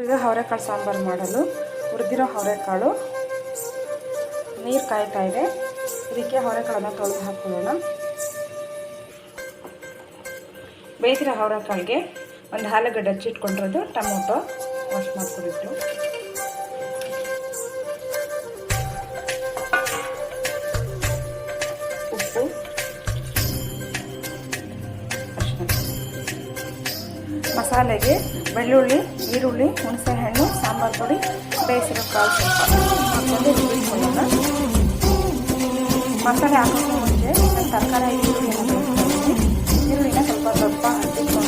ಈಗ ಅವರೆಕಾಳು ಸಾಂಬಾರು ಮಾಡಲು ಹುರಿದಿರೋ ಅವರೆಕಾಳು ನೀರು ಕಾಯ್ತಾ ಇದೆ. ಇದಕ್ಕೆ ಅವರೆಕಾಳನ್ನು ತೊಳೆದು ಹಾಕೊಳ್ಳೋಣ. ಬೇಯಿಸಿರೋ ಅವರೆಕಾಳಿಗೆ ಒಂದು ಆಲೂಗಡ್ಡೆ ಹಚ್ಚಿಟ್ಕೊಂಡಿರೋದು, ಟೊಮೊಟೊ ವಾಶ್ ಮಾಡ್ಕೊಂಡಿಟ್ಟು, ಉಪ್ಪು, ಮಸಾಲೆಗೆ ಬೆಳ್ಳುಳ್ಳಿ, ಈರುಳ್ಳಿ, ಹುಣಸೆಹಣ್ಣು, ಸಾಂಬಾರು ಪುಡಿ, ಬೇಯಿಸಿರೋ ಕಾಳು ಸ್ವಲ್ಪ ಹಾಕ್ಕೊಂಡು ರುಬ್ಬಿಕೊಳ್ಳೋಣ. ಮಸಾಲೆ ಹಾಕೋಕ್ಕೆ ಮುಂಚೆ ತರಕಾರಿ ಈರುಳ್ಳಿನ ಸ್ವಲ್ಪ ಸ್ವಲ್ಪ ಹಚ್ಚಿಕೊಂಡು